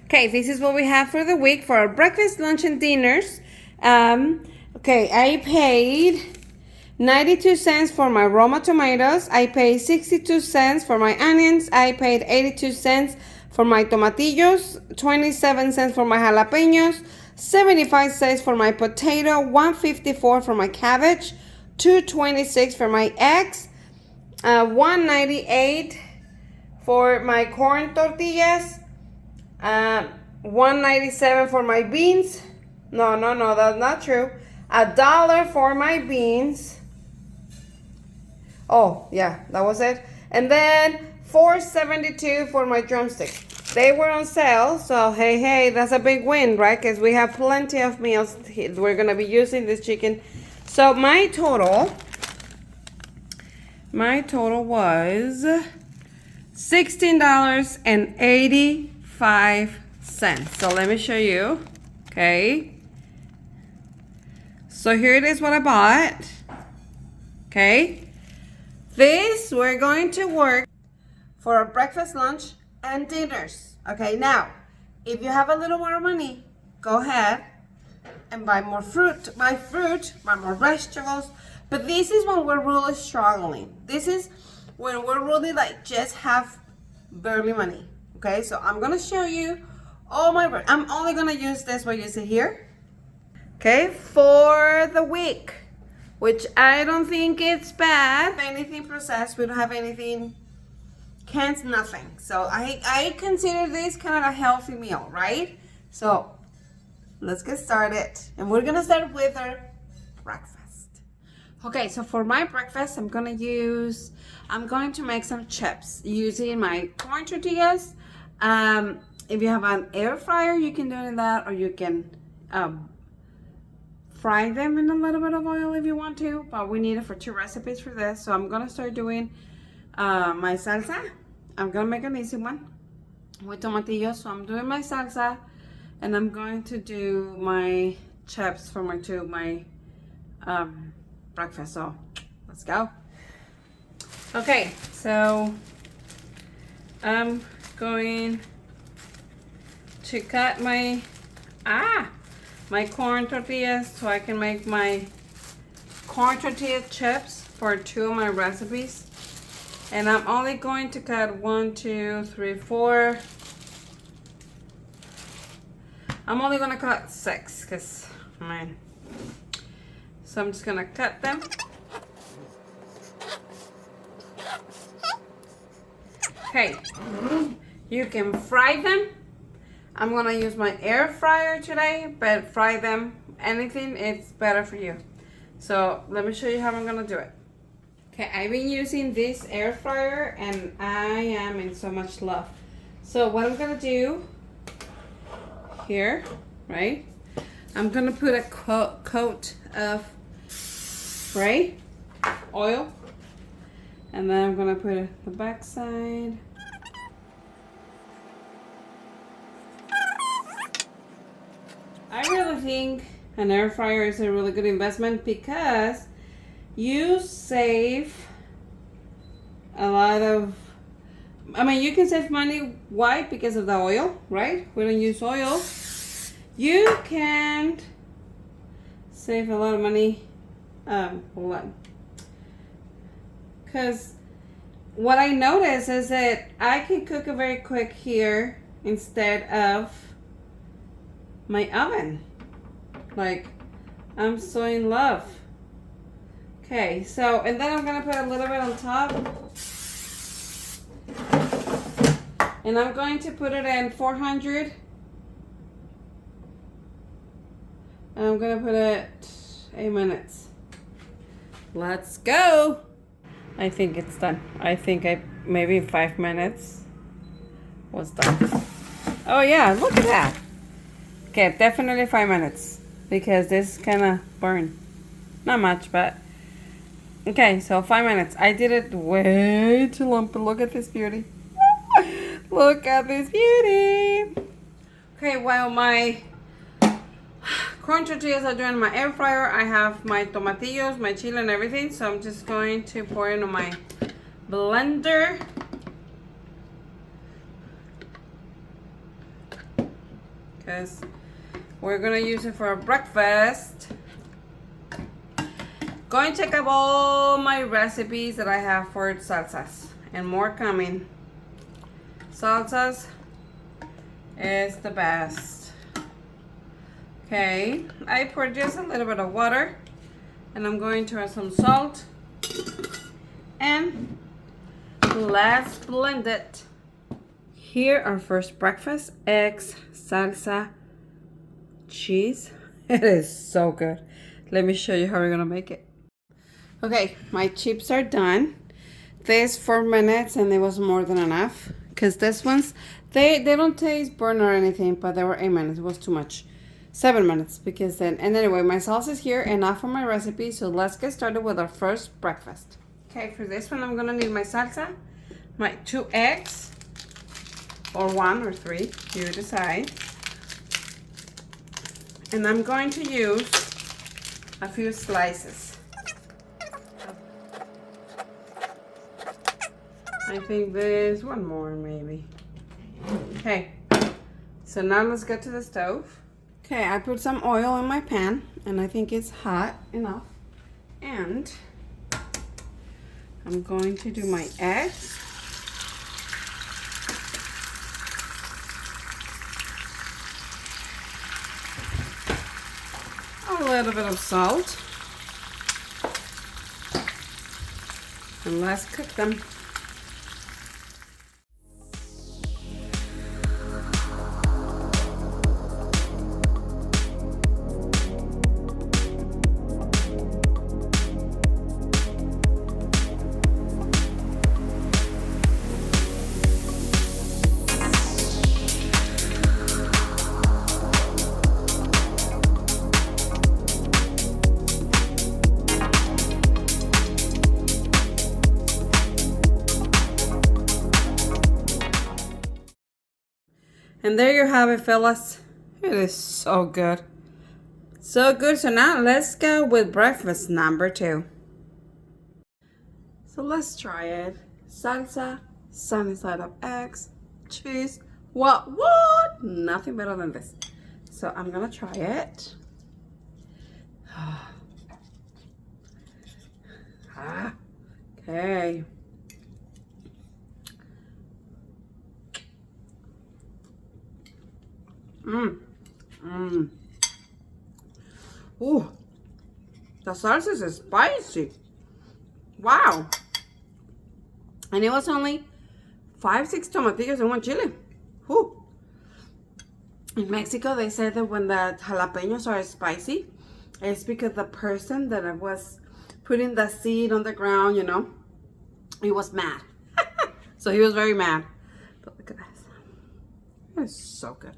Okay, this is what we have for the week for our breakfast, lunch, and dinners. Okay, I paid 92 cents for my Roma tomatoes. I paid 62 cents for my onions. I paid 82 cents for my tomatillos, 27 cents for my jalapenos, 75 cents for my potato, 154 for my cabbage, 226 for my eggs, 198 for my corn tortillas, 197 for my beans. No, that's not true. $1 for my beans. Oh, yeah, that was it. And then $4.72 for my drumsticks. They were on sale, so hey, that's a big win, right? Because we have plenty of meals. We're going to be using this chicken. So my total was $16.85. So let me show you. Okay. So here it is what I bought. Okay. This we're going to work for our breakfast, lunch, and dinners. Okay, now, if you have a little more money, go ahead and buy more fruit, buy more vegetables. But this is when we're really struggling. This is when we're really like just have barely money. Okay, so I'm gonna show you all my bread. I'm only gonna use this what you see here. Okay, for the week, which I don't think it's bad. Anything processed, we don't have anything cans, nothing. So I consider this kind of a healthy meal, right? So let's get started. And we're gonna start with our breakfast. Okay, so for my breakfast, I'm going to make some chips using my corn tortillas. If you have an air fryer, you can do that, or you can fry them in a little bit of oil if you want to, but we need it for 2 recipes for this. So I'm gonna start doing my salsa. I'm gonna make an easy one with tomatillos. So I'm doing my salsa, and I'm going to do my chips for my breakfast. So let's go. Okay, so I'm going to cut my corn tortillas so I can make my corn tortilla chips for 2 of my recipes. And I'm only going to cut 1, 2, 3, 4. I'm only gonna cut 6 because so I'm just gonna cut them. Okay, you can fry them. I'm gonna use my air fryer today, but fry them, anything, it's better for you. So let me show you how I'm gonna do it. Okay, I've been using this air fryer and I am in so much love. So what I'm gonna do here, right? I'm gonna put a coat of spray oil, and then I'm gonna put the back side. I really think an air fryer is a really good investment because you save a lot of, you can save money. Why? Because of the oil, right? We don't use oil. You can save a lot of money. Hold on. Because what I notice is that I can cook it very quick here instead of my oven. Like, I'm so in love. Okay, so, and then I'm gonna put a little bit on top. And I'm going to put it in 400. And I'm gonna put it 8 minutes. Let's go. I think it's done. I think maybe 5 minutes was done. Oh yeah, look at that. Okay, definitely 5 minutes because this kind of burned. Not much, but okay, so 5 minutes. I did it way too long, but look at this beauty. Look at this beauty. Okay, while my corn tortillas are doing my air fryer, I have my tomatillos, my chile, and everything. So I'm just going to pour into my blender. because we're gonna use it for breakfast. Going to check up all my recipes that I have for salsas, and more coming. Salsas is the best. Okay, I poured just a little bit of water, and I'm going to add some salt, and let's blend it. Here, our first breakfast: eggs, salsa, cheese. It is so good. Let me show you how we're gonna make it. Okay, my chips are done. This 4 minutes, and it was more than enough, because this ones, they don't taste burnt or anything, but they were 8 minutes. It was too much. 7 minutes, because then, and anyway, my sauce is here, enough for my recipe. So let's get started with our first breakfast. Okay, for this one, I'm gonna need my salsa, my 2 eggs, or 1 or 3, you decide. And I'm going to use a few slices. I think there's one more maybe. Okay, so now let's go to the stove. Okay, I put some oil in my pan, and I think it's hot enough. And I'm going to do my eggs. A little bit of salt. And let's cook them. And there you have it, fellas. It is so good. So good. So now let's go with breakfast number 2. So let's try it. Salsa, sunny side up eggs, cheese. What? Nothing better than this. So I'm gonna try it. Okay. Ooh, the salsa is spicy. Wow. And it was only 5-6 tomatillos and 1 chili. Ooh. In Mexico, they said that when the jalapenos are spicy, it's because the person that was putting the seed on the ground, you know, he was mad. So he was very mad. But look at this. It's so good.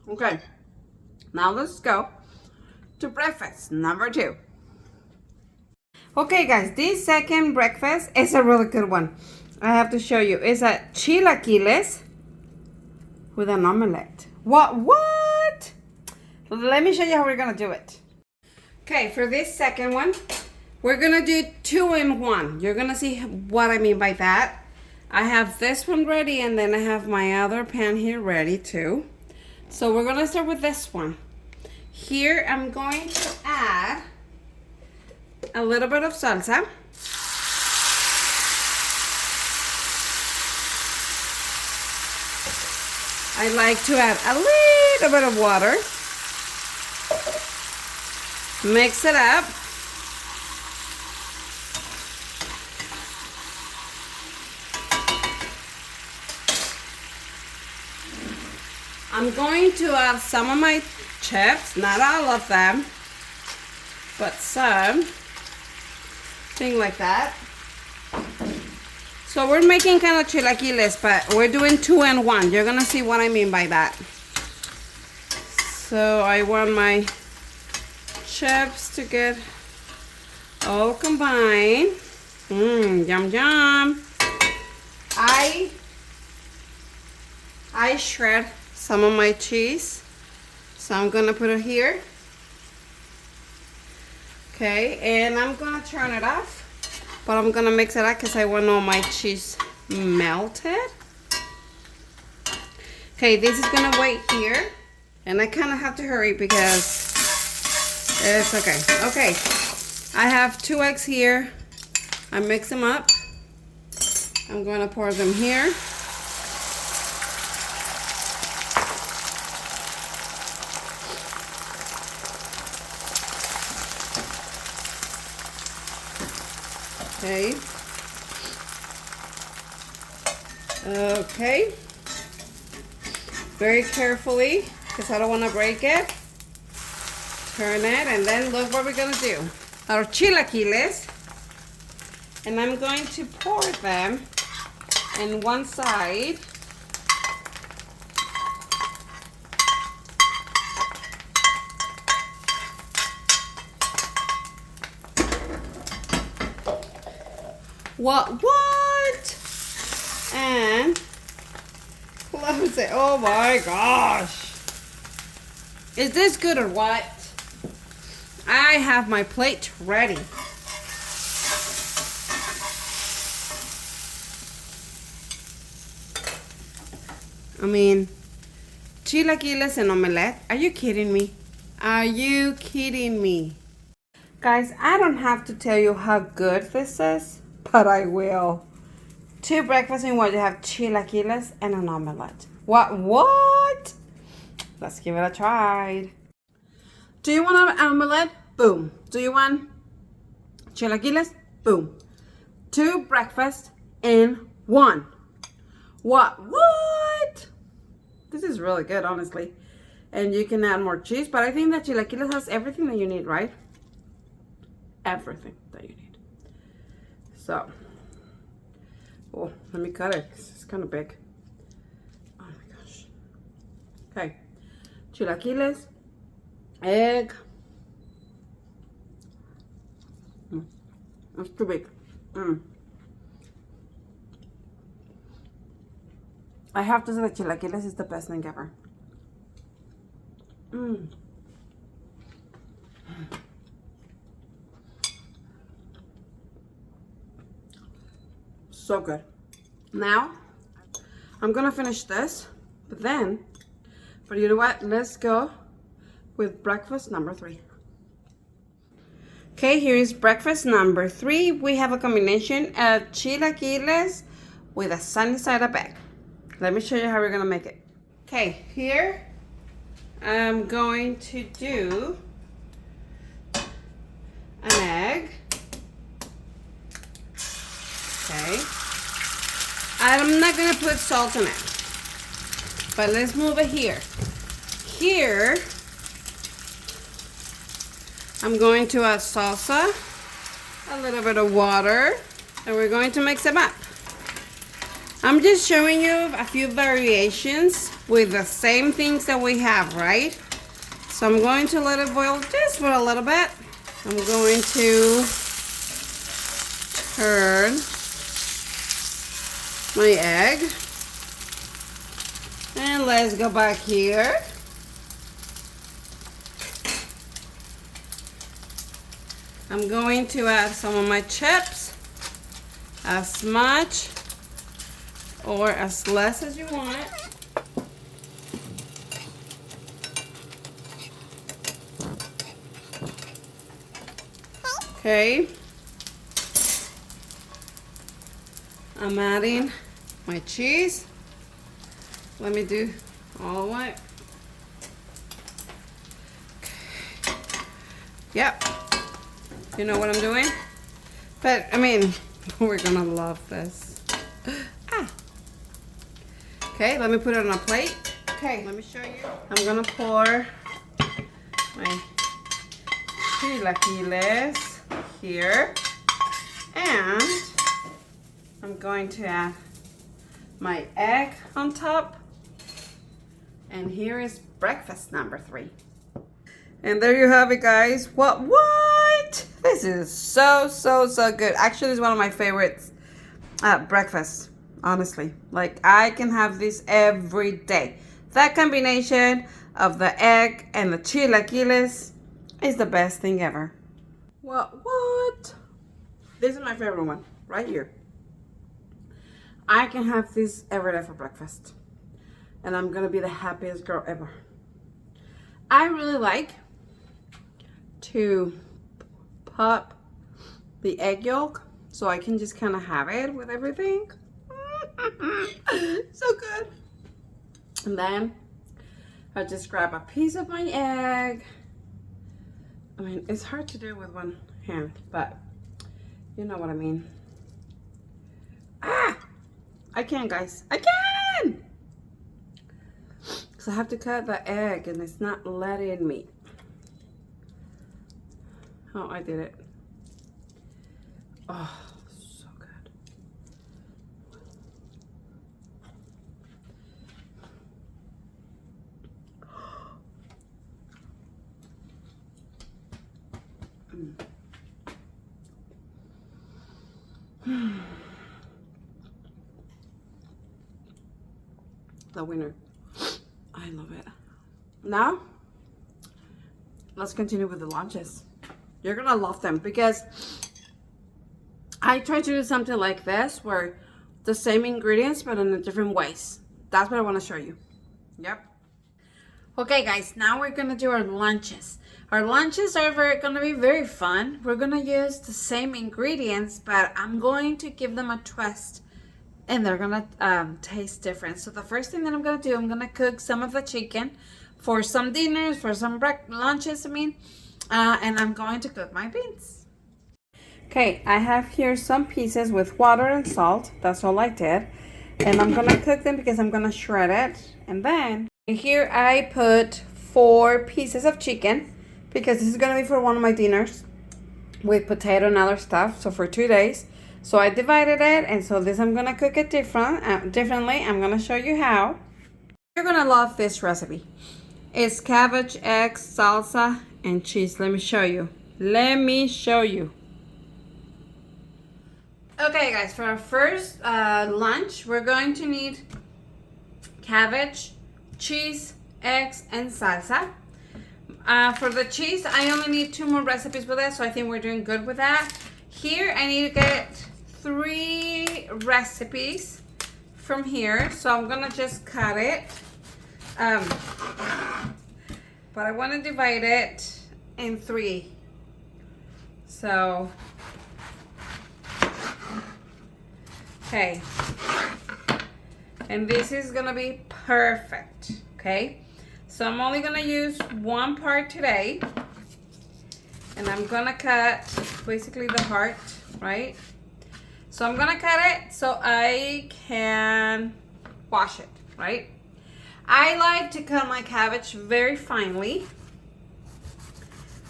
Okay, now let's go to breakfast number 2. Okay guys, this second breakfast is a really good one. I have to show you. It's a chilaquiles with an omelette. What? Let me show you how we're gonna do it. Okay, for this second one, we're gonna do 2 in 1. You're gonna see what I mean by that. I have this one ready, and then I have my other pan here ready too. So we're gonna start with this one. Here I'm going to add a little bit of salsa. I like to add a little bit of water. Mix it up. I'm going to add some of my chips, not all of them, but some, thing like that. So we're making kind of chilaquiles, but we're doing 2 in 1. You're gonna see what I mean by that. So I want my chips to get all combined. Yum yum. I shred some of my cheese, so I'm gonna put it here. Okay, and I'm gonna turn it off. But I'm gonna mix it up because I want all my cheese melted. Okay, this is gonna wait here. And I kind of have to hurry because it's okay. Okay, I have 2 eggs here. I mix them up. I'm going to pour them here. Okay. Okay. Very carefully, because I don't want to break it. Turn it, and then look what we're going to do. Our chilaquiles. And I'm going to pour them in one side. What? And close it. Oh my gosh. Is this good or what? I have my plate ready. I mean, chilaquiles and omelette. Are you kidding me? Are you kidding me? Guys, I don't have to tell you how good this is, but I will. 2 breakfasts in one. You have chilaquiles and an omelette. What? Let's give it a try. Do you want an omelette? Boom. Do you want chilaquiles? Boom. 2 breakfasts in one. What? This is really good, honestly. And you can add more cheese, but I think that chilaquiles has everything that you need, right? Everything that you need. So, oh, let me cut it, 'cause it's kind of big. Oh my gosh. Okay. Chilaquiles, egg. That's too big. I have to say that chilaquiles is the best thing ever. So good. Now, I'm gonna finish this, but then, but you know what? Let's go with breakfast number 3. Okay, here is breakfast number 3. We have a combination of chilaquiles with a sunny side up egg. Let me show you how we're gonna make it. Okay, here I'm going to do an egg. Okay. I'm not gonna put salt in it, but let's move it here. Here, I'm going to add salsa, a little bit of water, and we're going to mix them up. I'm just showing you a few variations with the same things that we have, right? So I'm going to let it boil just for a little bit. I'm going to turn my egg. And let's go back here. I'm going to add some of my chips, as much or as less as you want. Okay. I'm adding my cheese. Let me do all the way. Okay. Yep. You know what I'm doing? But, I mean, we're gonna love this. Okay, let me put it on a plate. Okay, let me show you. I'm gonna pour my chilaquiles here. And I'm going to add my egg on top. And here is breakfast number 3. And there you have it, guys. What? This is so good. Actually, it's one of my favorites breakfasts, honestly. Like, I can have this every day. That combination of the egg and the chilaquiles is the best thing ever. What? This is my favorite one, right here. I can have this every day for breakfast. And I'm gonna be the happiest girl ever. I really like to pop the egg yolk so I can just kind of have it with everything. So good. And then I just grab a piece of my egg. I mean, it's hard to do with one hand, but you know what I mean. Ah! I can, guys. I can! So I have to cut the egg and it's not letting me. Oh, I did it. Oh, so good. The winner. I love it. Now, let's continue with the lunches. You're gonna love them because I try to do something like this where the same ingredients but in different ways. That's what I want to show you. Yep. Okay, guys, now we're gonna do our lunches. Our lunches are gonna be very fun. We're gonna use the same ingredients, but I'm going to give them a twist and they're gonna taste different. So the first thing that I'm gonna do, I'm gonna cook some of the chicken for some dinners, for some lunches, and I'm going to cook my beans. Okay, I have here some pieces with water and salt. That's all I did. And I'm gonna cook them because I'm gonna shred it. And then here I put 4 pieces of chicken because this is gonna be for one of my dinners with potato and other stuff. So for 2 days. So I divided it, and so this I'm gonna cook it differently. I'm gonna show you how. You're gonna love this recipe. It's cabbage, eggs, salsa, and cheese. Let me show you. Okay, guys, for our first lunch, we're going to need cabbage, cheese, eggs, and salsa. For the cheese, I only need 2 more recipes with that, so I think we're doing good with that. Here, I need to get 3 recipes from here, so I'm gonna just cut it. But I want to divide it in 3. So, okay. And this is gonna be perfect, okay? So I'm only gonna use 1 part today. And I'm gonna cut basically the heart, right? So I'm gonna cut it so I can wash it, right? I like to cut my cabbage very finely.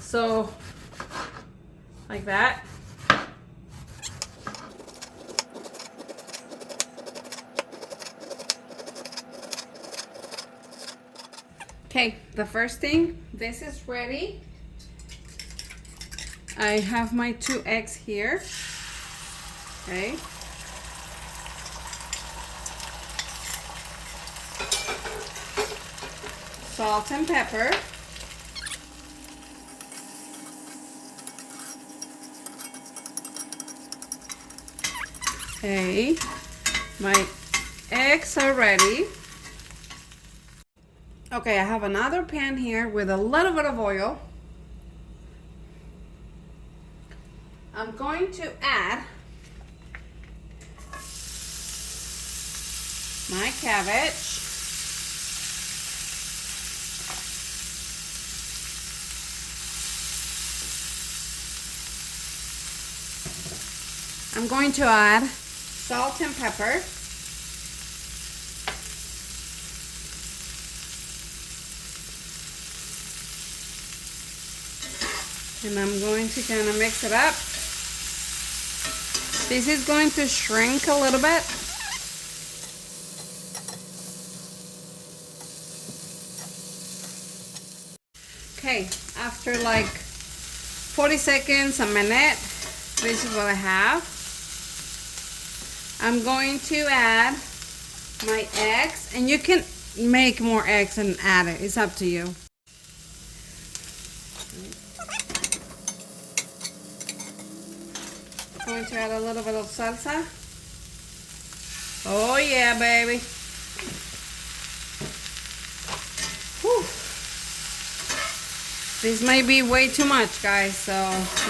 So, like that. Okay, the first thing, this is ready. I have my 2 eggs here. Okay. Salt and pepper. Okay. My eggs are ready. Okay, I have another pan here with a little bit of oil. I'm going to add my cabbage. I'm going to add salt and pepper. And I'm going to kind of mix it up. This is going to shrink a little bit. Okay, after like 40 seconds, a minute, this is what I have. I'm going to add my eggs, and you can make more eggs and add it. It's up to you. going to add a little bit of salsa. Oh yeah, baby. Whew. This might be way too much, guys, so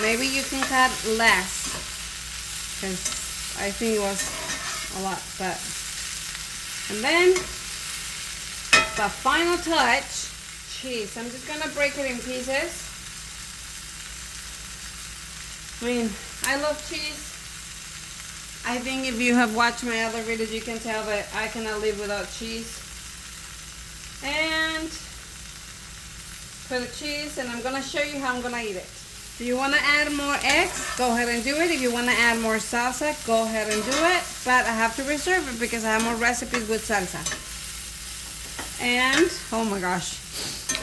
maybe you can cut less, because I think it was a lot. But and then the final touch, cheese. I'm just gonna break it in pieces. I mean, I love cheese. I think if you have watched my other videos, you can tell that I cannot live without cheese. And put the cheese, and I'm gonna show you how I'm gonna eat it. If you wanna add more eggs, go ahead and do it. If you wanna add more salsa, go ahead and do it. But I have to reserve it because I have more recipes with salsa. And, oh my gosh,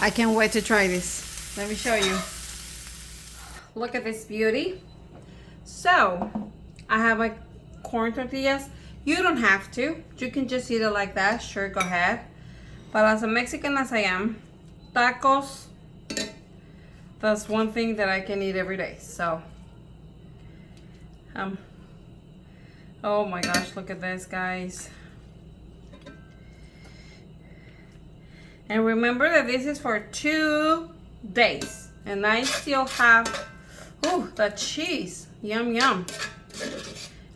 I can't wait to try this. Let me show you. Look at this beauty. So, I have my corn tortillas. You don't have to. You can just eat it like that. Sure, go ahead. But as a Mexican as I am, tacos, that's one thing that I can eat every day. So, oh my gosh, look at this, guys. And remember that this is for 2 days. And I still have, oh, the cheese. Yum, yum.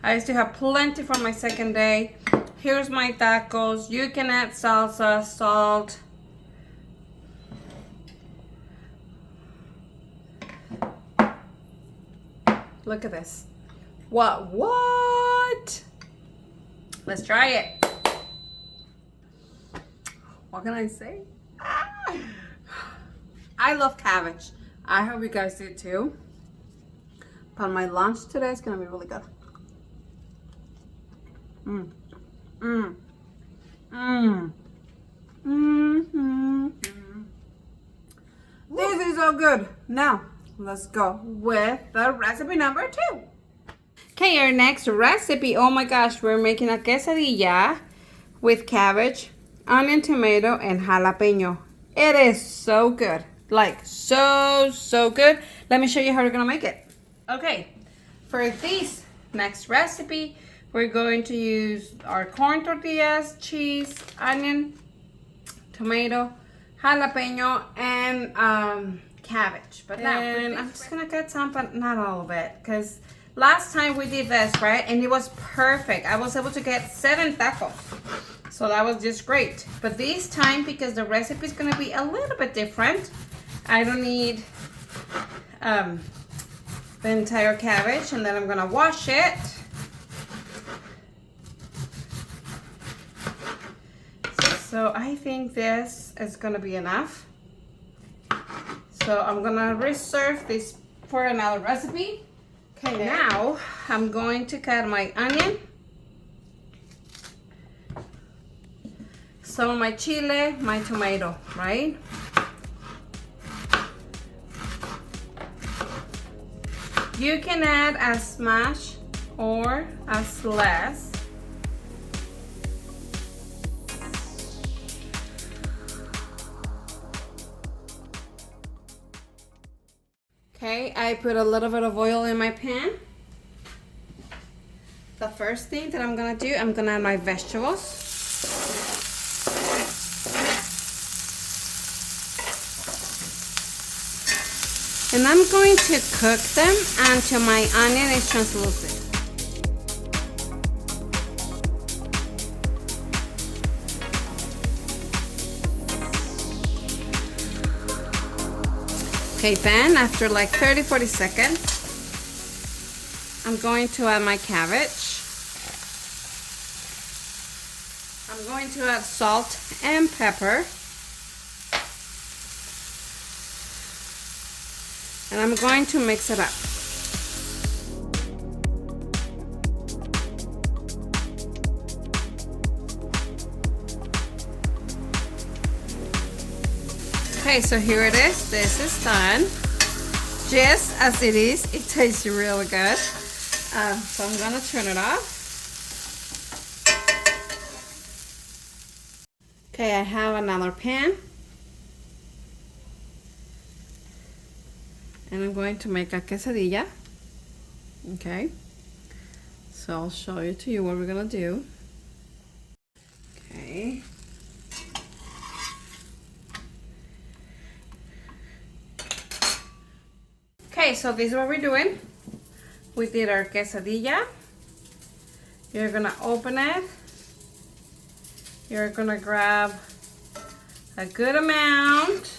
I still have plenty for my second day. Here's my tacos. You can add salsa, salt. Look at this. What? Let's try it. What can I say? I love cabbage. I hope you guys do too. But my lunch today is gonna be really good. This is so good. Now, let's go with the recipe number 2. Okay, our next recipe. Oh my gosh, we're making a quesadilla with cabbage, onion, tomato, and jalapeno. It is so good. Like, so good. Let me show you how we're gonna make it. Okay, for this next recipe, we're going to use our corn tortillas, cheese, onion, tomato, jalapeno, and cabbage. But now, I'm just gonna cut some, but not all of it, because last time we did this, right, and it was perfect. I was able to get 7 tacos, so that was just great. But this time, because the recipe is gonna be a little bit different, I don't need the entire cabbage, and then I'm gonna wash it. So I think this is gonna be enough. So I'm gonna reserve this for another recipe. Okay, now I'm going to cut my onion, some of my chile, my tomato, right? You can add as much or as less. Okay, I put a little bit of oil in my pan. The first thing that I'm gonna do, I'm gonna add my vegetables. And I'm going to cook them until my onion is translucent. Okay, then after like 30-40 seconds, I'm going to add my cabbage. I'm going to add salt and pepper. And I'm going to mix it up. Okay, so here it is. This is done. Just as it is, it tastes really good. So I'm gonna turn it off. Okay, I have another pan. And I'm going to make a quesadilla. Okay. So I'll show you to you what we're gonna do. Okay. Okay, so this is what we're doing. We did our quesadilla. You're gonna open it. You're gonna grab a good amount.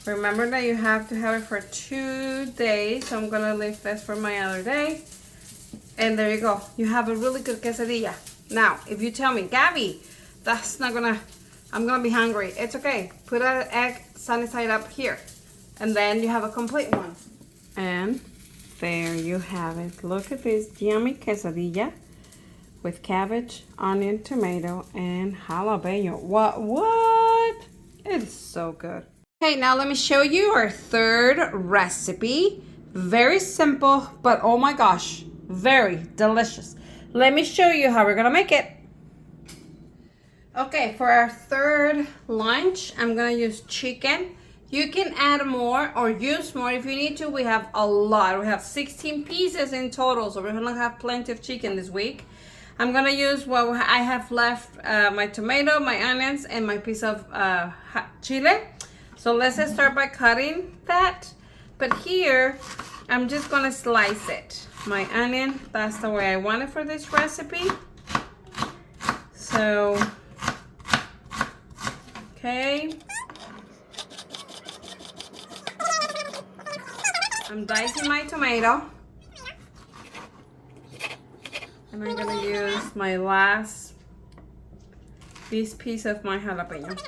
Remember that you have to have it for 2 days. So I'm gonna leave this for my other day. And there you go. You have a really good quesadilla. Now, if you tell me, Gabby, that's not gonna, I'm gonna be hungry. It's okay. Put an egg sunny side up here. And then you have a complete one. And there you have it. Look at this yummy quesadilla with cabbage, onion, tomato, and jalapeno. What? It's so good. Okay, now let me show you our third recipe. Very simple, but oh my gosh, very delicious. Let me show you how we're gonna make it. Okay, for our third lunch, I'm gonna use chicken. You can add more or use more if you need to. We have a lot. We have 16 pieces in total, so we're gonna have plenty of chicken this week. I'm gonna use what I have left, my tomato, my onions, and my piece of chile. So let's just start by cutting that. But here, I'm just gonna slice it. My onion, that's the way I want it for this recipe. So, okay. I'm dicing my tomato. And I'm gonna use my last piece of my jalapeno.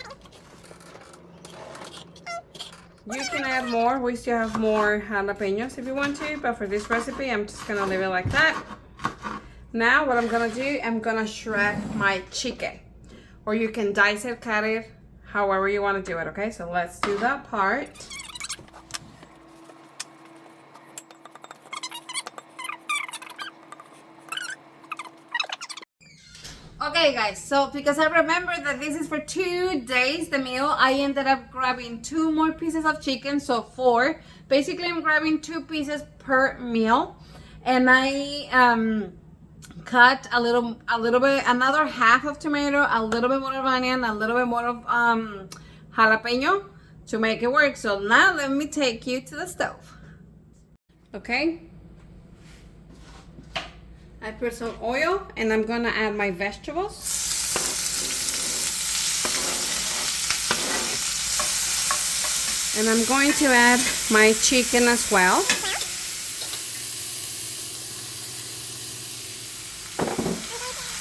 You can add more. We still have more jalapenos if you want to, but for this recipe, I'm just gonna leave it like that. Now, what I'm gonna do, I'm gonna shred my chicken. Or you can dice it, cut it, however you wanna do it, okay? So let's do that part. Okay guys, so because I remember that this is for 2 days, the meal, I ended up grabbing 2 more pieces of chicken, so 4. Basically, I'm grabbing 2 pieces per meal. And I cut a little bit, another half of tomato, a little bit more of onion, a little bit more of jalapeno to make it work. So now let me take you to the stove. Okay. I put some oil and I'm gonna add my vegetables. And I'm going to add my chicken as well.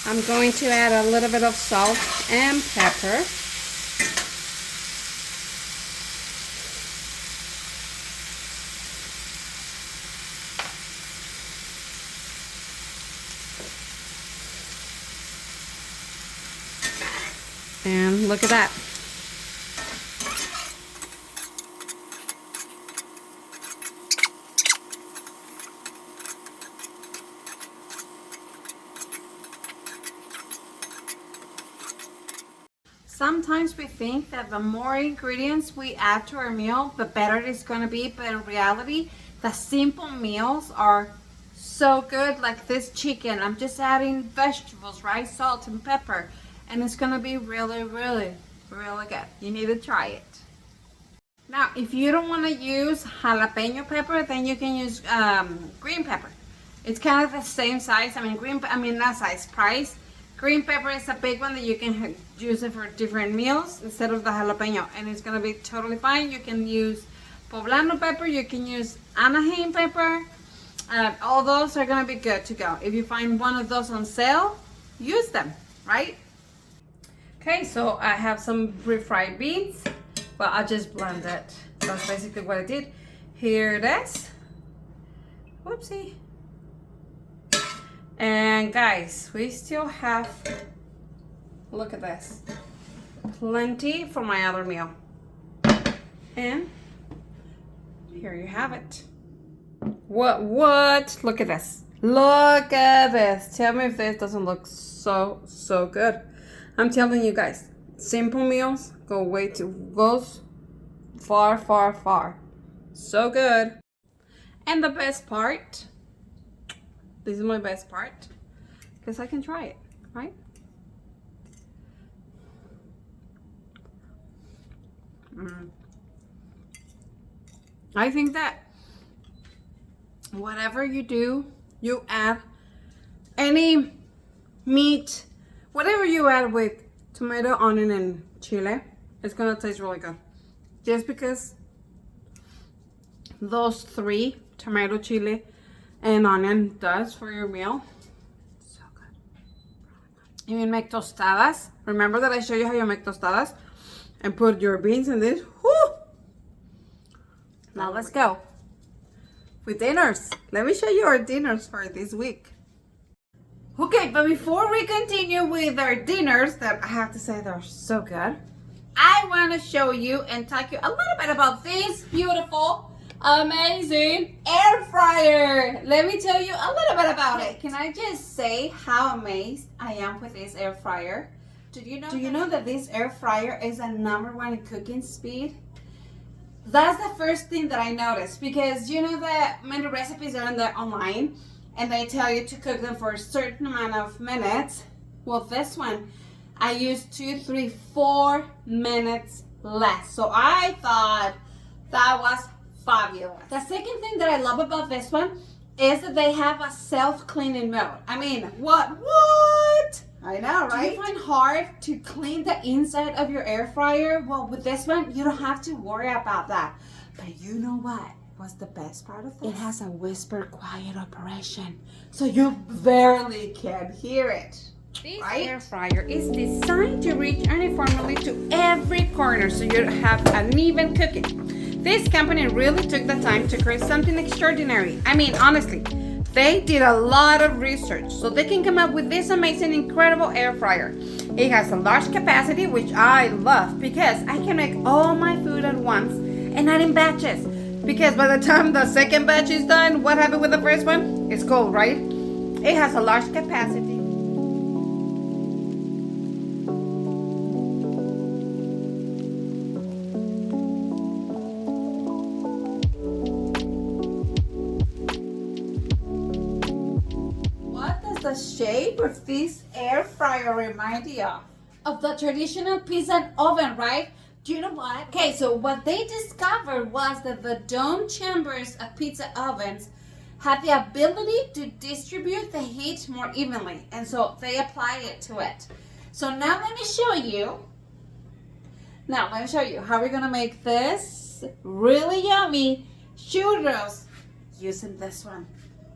I'm going to add a little bit of salt and pepper. And look at that. Sometimes we think that the more ingredients we add to our meal, the better it's going to be. But in reality, the simple meals are so good. Like this chicken, I'm just adding vegetables, right? Salt and pepper. And it's gonna be really, really, really good. You need to try it. Now, if you don't want to use jalapeno pepper, then you can use green pepper. It's kind of the same size. Not size, price. Green pepper is a big one that you can use it for different meals instead of the jalapeno, and it's gonna be totally fine. You can use poblano pepper. You can use Anaheim pepper. All those are gonna be good to go. If you find one of those on sale, use them, right? Okay, so I have some refried beans. Well, I just blend it. That's basically what I did. Here it is. Whoopsie. And guys, we still have, look at this, plenty for my other meal. And here you have it. What? Look at this. Look at this. Tell me if this doesn't look so good. I'm telling you guys, simple meals goes far. So good. And the best part, this is my best part, because I can try it, right? I think that whatever you do, you add any meat, whatever you add with tomato, onion, and chile, it's gonna taste really good. Just because those three, tomato, chile, and onion, does for your meal. So good. You can make tostadas. Remember that I showed you how you make tostadas? And put your beans in this. Woo! Now let's go with dinners. Let me show you our dinners for this week. Okay, but before we continue with our dinners, that I have to say they're so good, I want to show you and talk you a little bit about this beautiful, amazing air fryer. Let me tell you a little bit about it. Can I just say how amazed I am with this air fryer? Do you know that this air fryer is a #1 in cooking speed? That's the first thing that I noticed, because you know that many recipes are on there online and they tell you to cook them for a certain amount of minutes. Well, this one I used 2, 3, 4 minutes less. So I thought that was fabulous. The second thing that I love about this one is that they have a self-cleaning mode. I mean, what? I know, right? Do you find hard to clean the inside of your air fryer? Well, with this one, you don't have to worry about that. But you know what? What's the best part of this? It has a whisper quiet operation, so you barely can hear it. This air fryer is designed to reach uniformly to every corner, so you have an even cooking. This company really took the time to create something extraordinary. I mean, honestly, they did a lot of research so they can come up with this amazing, incredible air fryer. It has a large capacity, which I love because I can make all my food at once and not in batches. Because by the time the second batch is done, what happened with the first one? It's cold, right? It has a large capacity. The shape of this air fryer remind you of the traditional pizza oven, right? Do you know what? Okay, so what they discovered was that the dome chambers of pizza ovens have the ability to distribute the heat more evenly, and so they apply it to it. So now let me show you. How we're gonna make this really yummy churros using this one.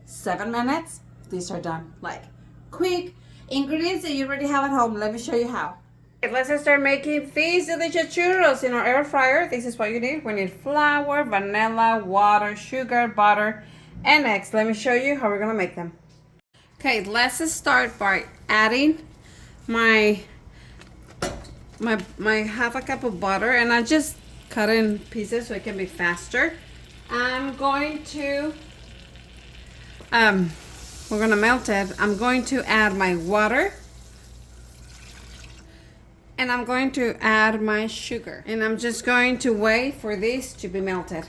7 minutes. These are done. Like quick ingredients that you already have at home. Let me show you how. Okay, let's start making these delicious churros in our air fryer. This is what you need. We need flour, vanilla, water, sugar, butter, and eggs. Let me show you how we're gonna make them. Okay, let's start by adding my half a cup of butter, and I just cut in pieces so it can be faster. I'm going to we're gonna melt it. I'm going to add my water, and I'm going to add my sugar, and I'm just going to wait for this to be melted.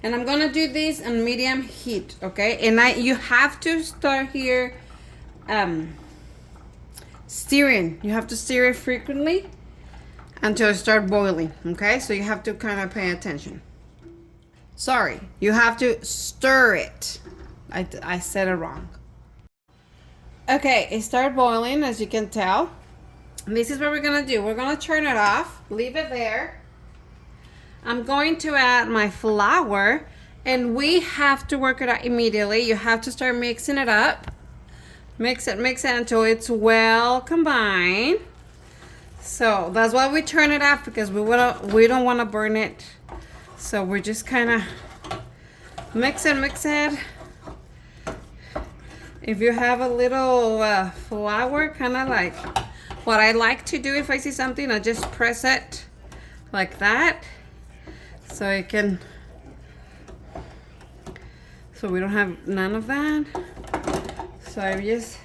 And I'm gonna do this on medium heat, okay? And you have to start here stirring. You have to stir it frequently until it starts boiling, okay? So you have to kind of pay attention. Sorry, you have to stir it. I said it wrong. Okay, it started boiling, as you can tell. This is what we're gonna do. We're gonna turn it off, leave it there. I'm going to add my flour, and we have to work it out immediately. You have to start mixing it up. Mix it until it's well combined. So that's why we turn it off, because we don't want to burn it. So we're just kind of mix it. If you have a little flour, kind of like what I like to do if I see something, I just press it like that, so it can, so we don't have none of that. So I just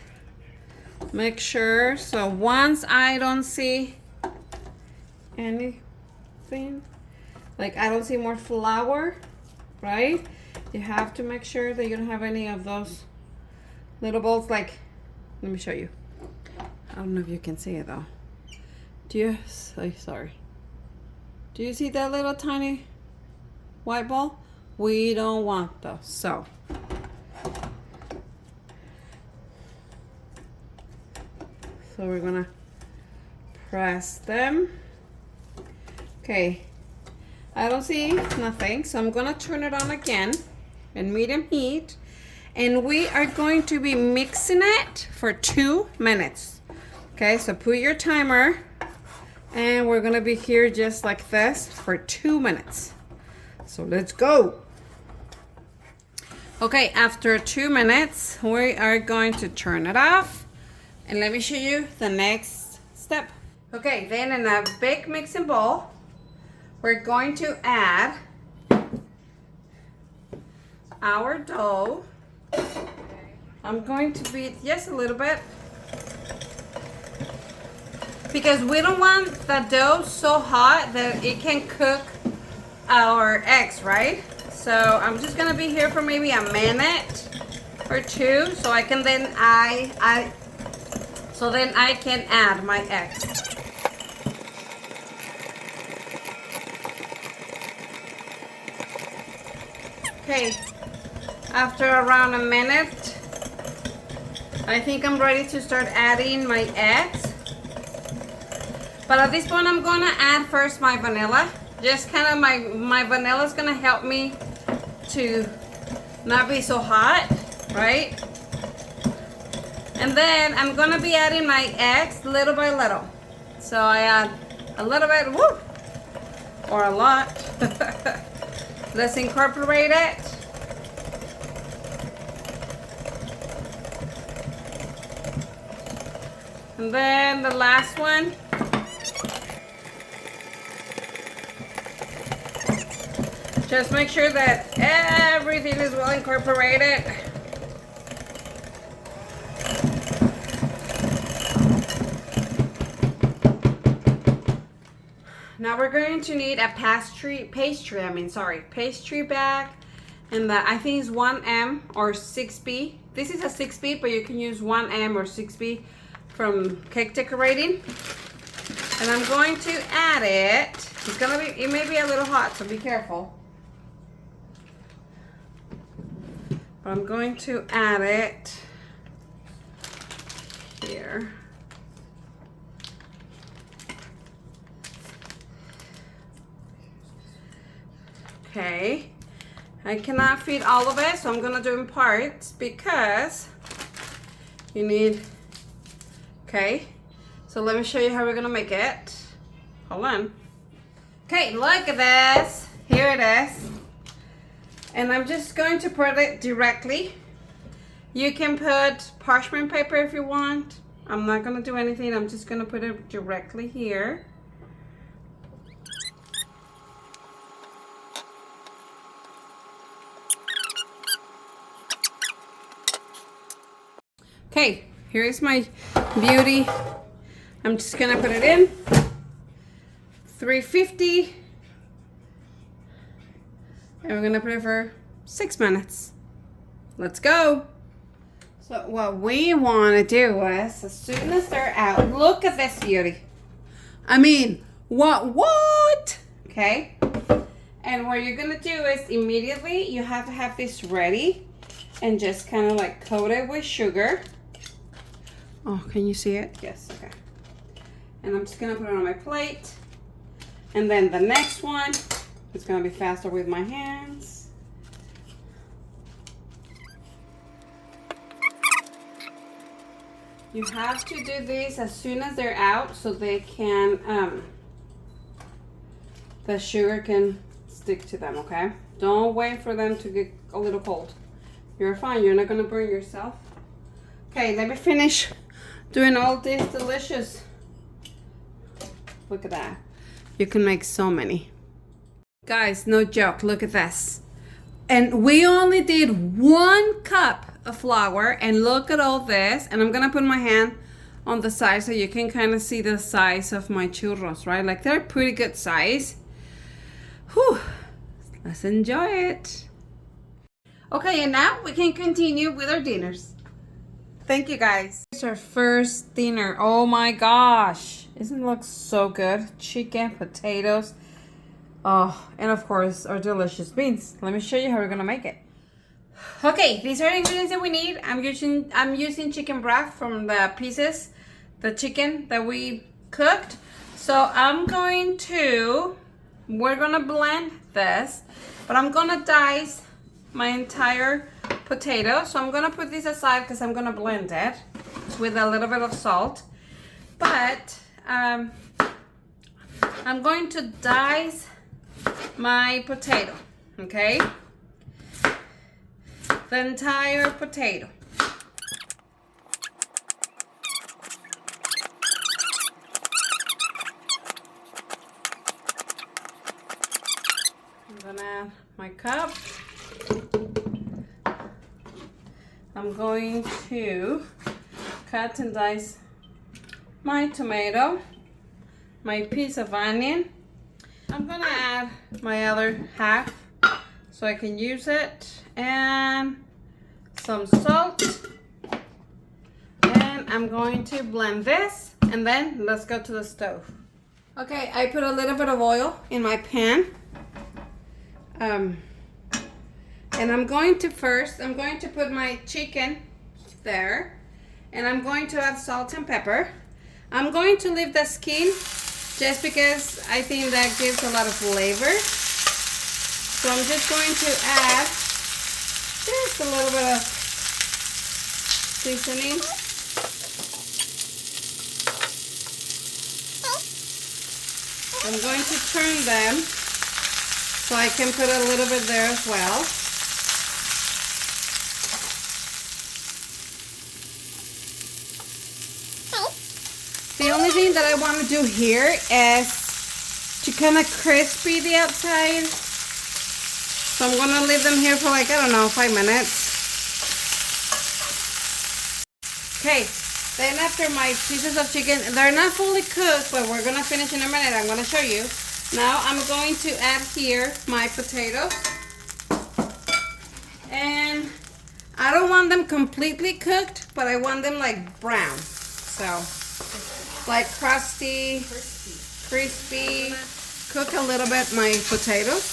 make sure. So once I don't see anything, like I don't see more flour, right? You have to make sure that you don't have any of those little balls. Like, let me show you. I don't know if you can see it though. Do you? Sorry. Do you see that little tiny white ball? We don't want those. So we're gonna press them. Okay. I don't see nothing, so I'm gonna turn it on again in medium heat, and we are going to be mixing it for 2 minutes. Okay, so put your timer, and we're gonna be here just like this for 2 minutes. So let's go. Okay, after 2 minutes, we are going to turn it off, and let me show you the next step. Okay, then in a big mixing bowl, we're going to add our dough. I'm going to beat just a little bit because we don't want the dough so hot that it can cook our eggs, right? So I'm just gonna be here for maybe a minute or two, so I can then I can add my eggs. Okay, after around a minute, I think I'm ready to start adding my eggs. But at this point, I'm gonna add first my vanilla. Just kind of my vanilla is gonna help me to not be so hot, right? And then I'm gonna be adding my eggs little by little. So I add a little bit, woo, or a lot. Let's incorporate it. And then the last one. Just make sure that everything is well incorporated. Now we're going to need a pastry bag, and I think it's 1M or 6B. This is a 6B, but you can use 1M or 6B from cake decorating. And I'm going to add it. It may be a little hot, so be careful. But I'm going to add it here. Okay, I cannot feed all of it, so I'm gonna do in parts because you need, okay, so let me show you how we're gonna make it. Hold on. Okay, look at this, here it is. And I'm just going to put it directly. You can put parchment paper if you want. I'm not gonna do anything, I'm just gonna put it directly here. Okay, here is my beauty. I'm just gonna put it in. 350. And we're gonna put it for 6 minutes. Let's go. So what we wanna do is, as soon as they're out, look at this beauty. I mean, what? Okay. And what you're gonna do is immediately, you have to have this ready and just kind of like coat it with sugar. Oh, can you see it? Yes, okay. And I'm just gonna put it on my plate. And then the next one, it's gonna be faster with my hands. You have to do this as soon as they're out so they can, the sugar can stick to them, okay? Don't wait for them to get a little cold. You're fine, you're not gonna burn yourself. Okay, let me finish doing all this delicious. Look at that. You can make so many. Guys, no joke, look at this. And we only did 1 cup of flour, and look at all this. And I'm gonna put my hand on the side so you can kind of see the size of my churros, right? Like they're pretty good size. Whew, let's enjoy it. Okay, and now we can continue with our dinners. Thank you, guys. Here's our first dinner. Oh my gosh. Doesn't it look so good? Chicken, potatoes. Oh, and of course, our delicious beans. Let me show you how we're gonna make it. Okay, these are the ingredients that we need. I'm using chicken broth from the pieces, the chicken that we cooked. So we're gonna blend this, but I'm gonna dice my entire potato. So I'm gonna put this aside because I'm gonna blend it with a little bit of salt. But I'm going to dice my potato, okay? The entire potato. I'm gonna add my cup. I'm going to cut and dice my tomato, my piece of onion. I'm gonna add my other half so I can use it, and some salt, and I'm going to blend this, and then let's go to the stove. Okay, I put a little bit of oil in my pan, and I'm going to put my chicken there, and I'm going to add salt and pepper. I'm going to leave the skin just because I think that gives a lot of flavor. So I'm just going to add just a little bit of seasoning. I'm going to turn them so I can put a little bit there as well. The only thing that I want to do here is to kind of crispy the outside. So I'm going to leave them here for like, I don't know, 5 minutes. Okay, then after my pieces of chicken, they're not fully cooked, but we're going to finish in a minute. I'm going to show you. Now I'm going to add here my potatoes. And I don't want them completely cooked, but I want them like brown. So, like crusty, crispy. Cook a little bit my potatoes.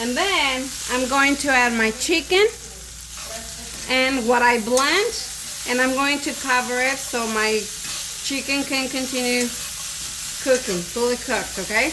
And then I'm going to add my chicken and what I blend, and I'm going to cover it so my chicken can continue cooking, fully cooked, okay?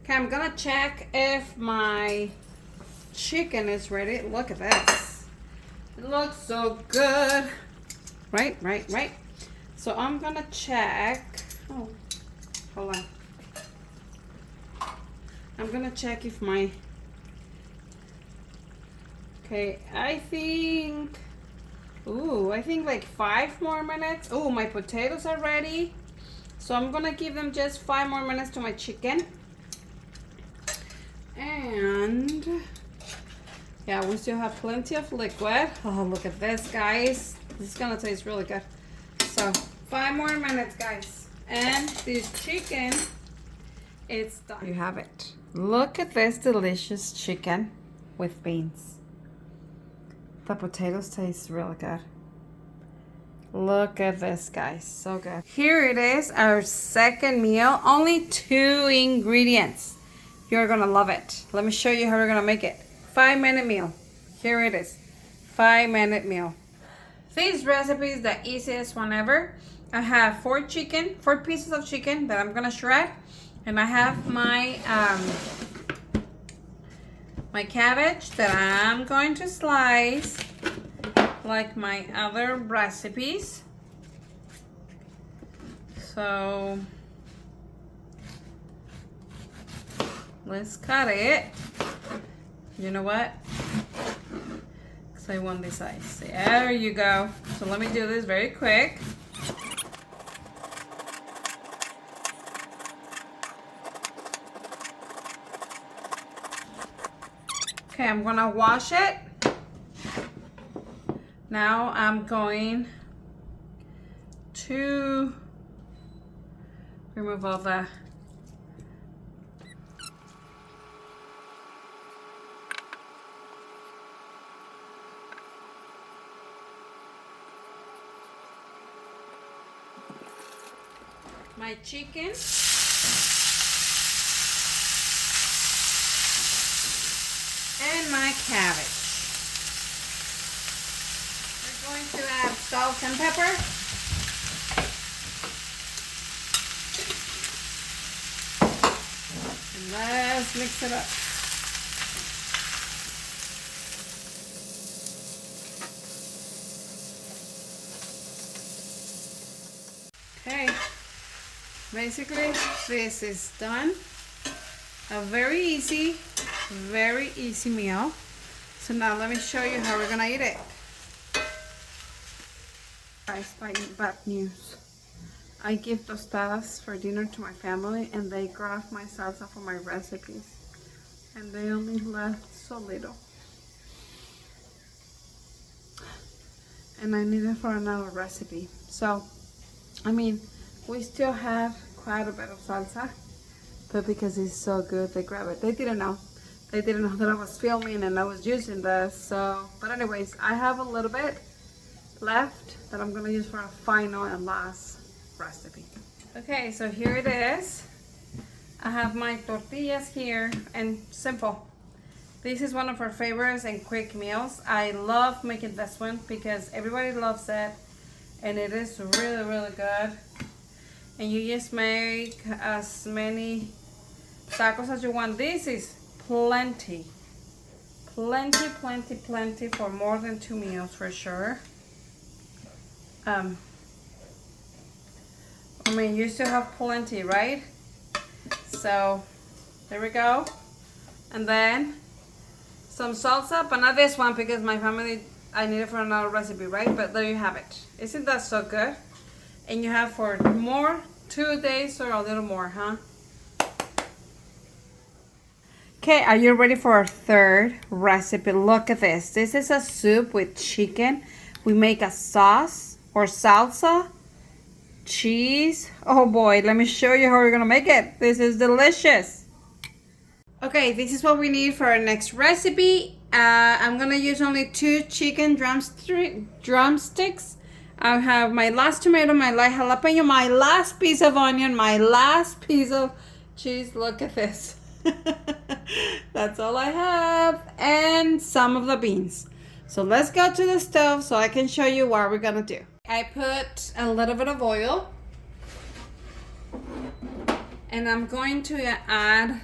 Okay, I'm gonna check if my chicken is ready. Look at this. It looks so good. Right. So I'm gonna check. Oh, hold on. I'm gonna check if my... Okay, I think like 5 more minutes. Oh, my potatoes are ready. So I'm gonna give them just 5 more minutes to my chicken. And yeah, we still have plenty of liquid. Oh, look at this, guys. This is gonna taste really good. So 5 more minutes, guys. And this chicken, it's done. You have it. Look at this delicious chicken with beans. The potatoes taste really good. Look at this, guys. So good. Here it is, our second meal. Only 2 ingredients. You're gonna love it. Let me show you how we're gonna make it. 5-minute meal. Here it is. 5-minute meal. This recipe is the easiest one ever. I have 4 pieces of chicken that I'm gonna shred, and I have my my cabbage that I'm going to slice like my other recipes. So let's cut it. You know what? Because I want this size. There you go. So let me do this very quick. Okay, I'm gonna wash it. Now I'm going to remove all the my chicken. And my cabbage. We're going to add salt and pepper. And let's mix it up. Okay, basically this is done. A very easy meal. So now let me show you how we're gonna eat it. Guys, bad news. I give tostadas for dinner to my family, and they grabbed my salsa for my recipes, and they only left so little, and I need it for another recipe. So I mean, we still have quite a bit of salsa, but because it's so good, they grab it. They didn't know that I was filming and I was using this. So, but anyways, I have a little bit left that I'm gonna use for a final and last recipe. Okay, so here it is. I have my tortillas here, and simple. This is one of our favorites and quick meals. I love making this one because everybody loves it, and it is really good. And you just make as many tacos as you want. This is plenty for more than 2 meals for sure. I mean, you still have plenty, right? So there we go. And then some salsa, but not this one because my family, I need it for another recipe, right? But there you have it. Isn't that so good? And you have for more, 2 days or a little more, huh? Okay, are you ready for our third recipe? Look at this. This is a soup with chicken. We make a sauce or salsa, cheese. Oh boy, let me show you how we're gonna make it. This is delicious. Okay, this is what we need for our next recipe. I'm gonna use only 2 chicken drumsticks. I have my last tomato, my light jalapeno, my last piece of onion, my last piece of cheese. Look at this. That's all I have, and some of the beans. So let's go to the stove so I can show you what we're gonna do. I put a little bit of oil, and I'm going to add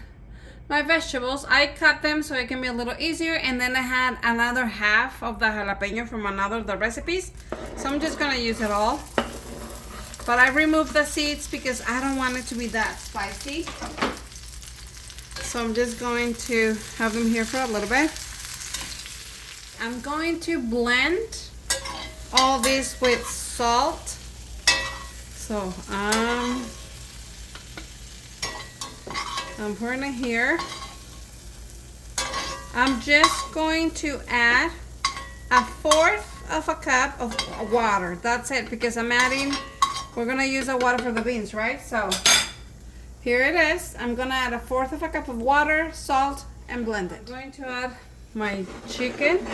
my vegetables. I cut them so it can be a little easier, and then I had another half of the jalapeno from another of the recipes, so I'm just gonna use it all. But I removed the seeds because I don't want it to be that spicy. So I'm just going to have them here for a little bit. I'm going to blend all this with salt. So I'm pouring it here. I'm just going to add 1/4 of a cup of water. That's it, because we're gonna use the water for the beans, right? So here it is. I'm gonna add 1/4 of a cup of water, salt, and blend it. I'm going to add my chicken.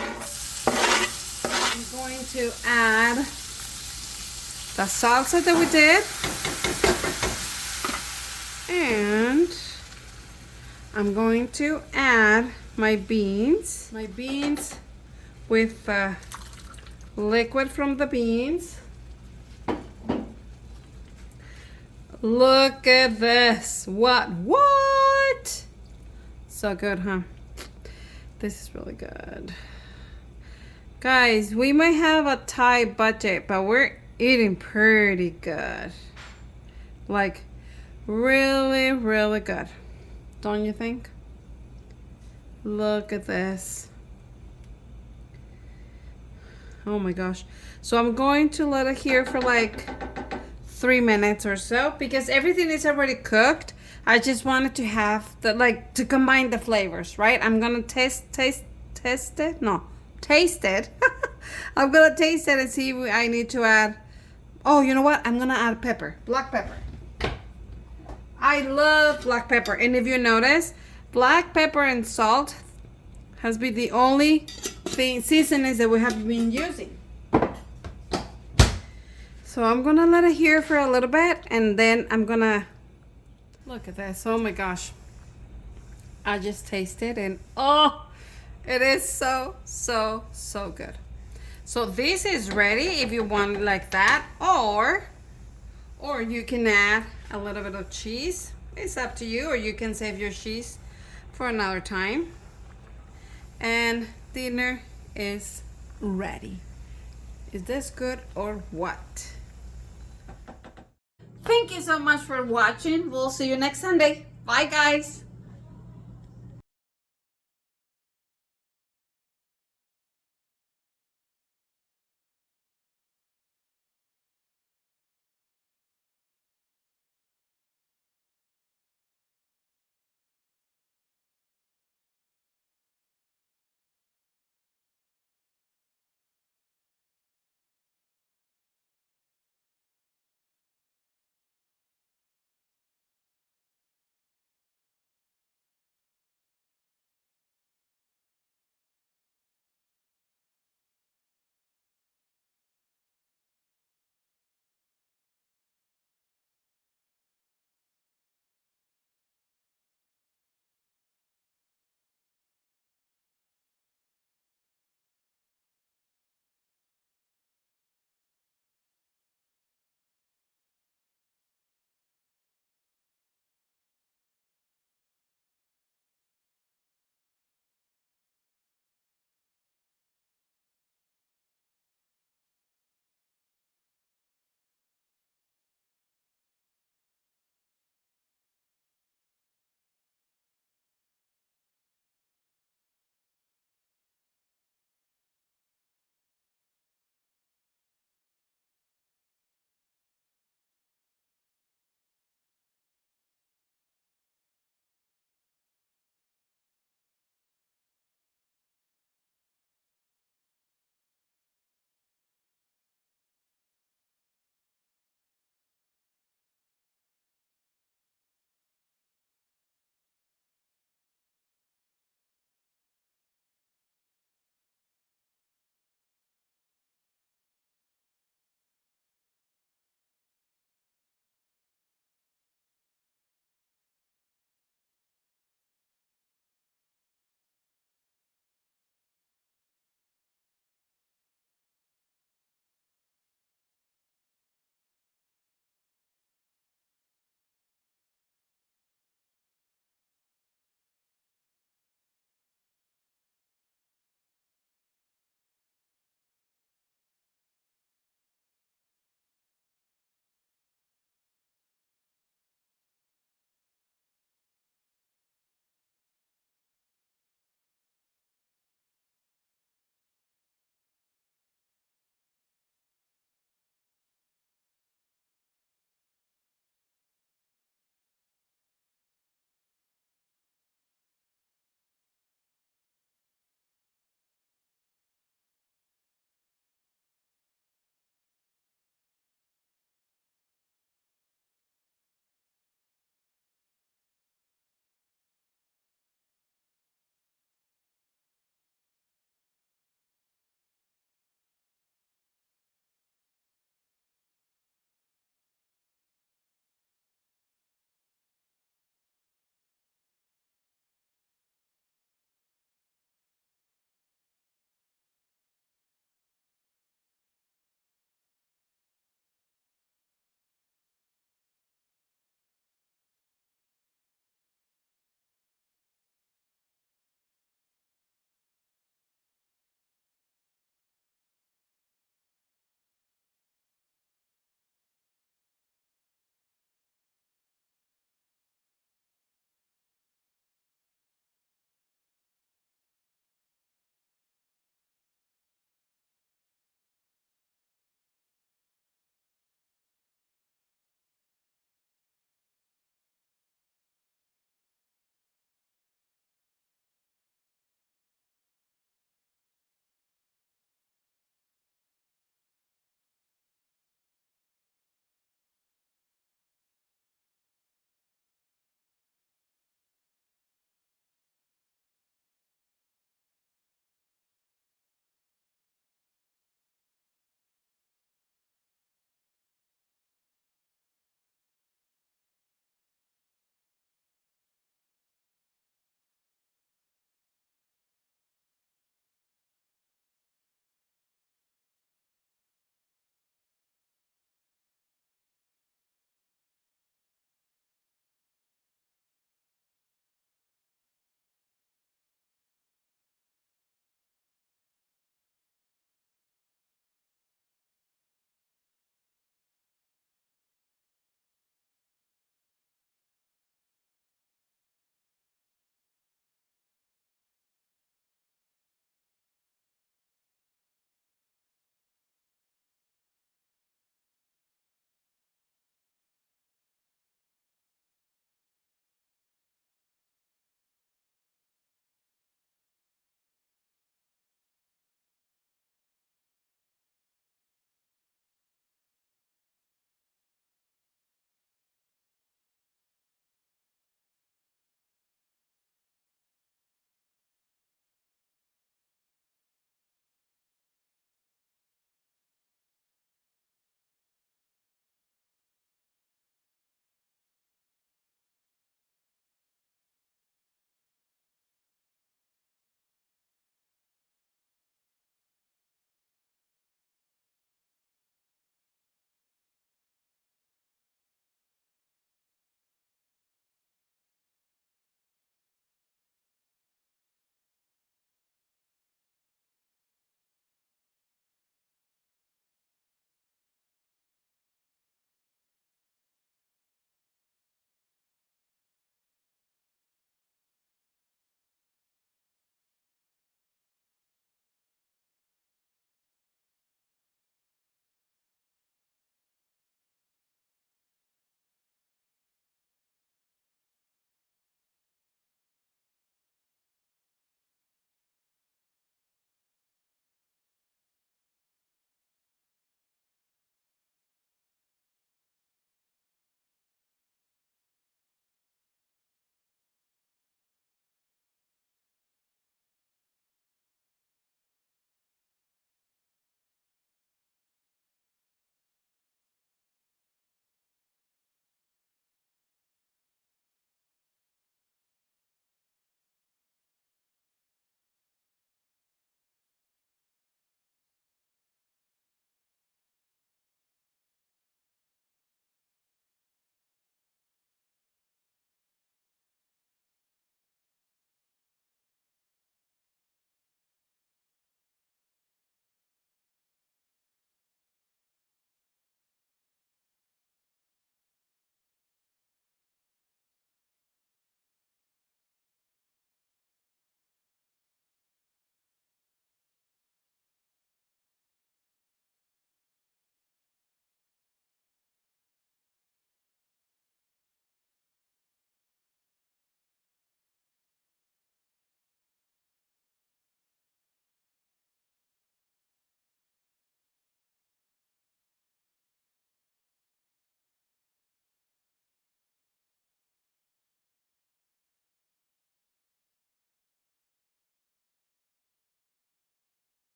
I'm going to add the salsa that we did. And I'm going to add my beans. My beans with liquid from the beans. Look at this. What? So good, huh? This is really good. Guys, we might have a tight budget, but we're eating pretty good. Like, really, really good. Don't you think? Look at this. Oh my gosh. So I'm going to let it here for like 3 minutes or so because everything is already cooked. I just wanted to have the, like, to combine the flavors, right? I'm gonna taste it. No, taste it. I'm gonna taste it and see if I need to add. Oh, you know what? I'm gonna add pepper, black pepper. I love black pepper, and if you notice, black pepper and salt has been the only seasonings that we have been using. So I'm gonna let it here for a little bit, and then I'm gonna look at this. Oh my gosh, I just tasted, and oh, it is so good. So this is ready if you want it like that, or you can add a little bit of cheese. It's up to you, or you can save your cheese for another time. And dinner is ready. Is this good or what? Thank you so much for watching. We'll see you next Sunday. Bye, guys.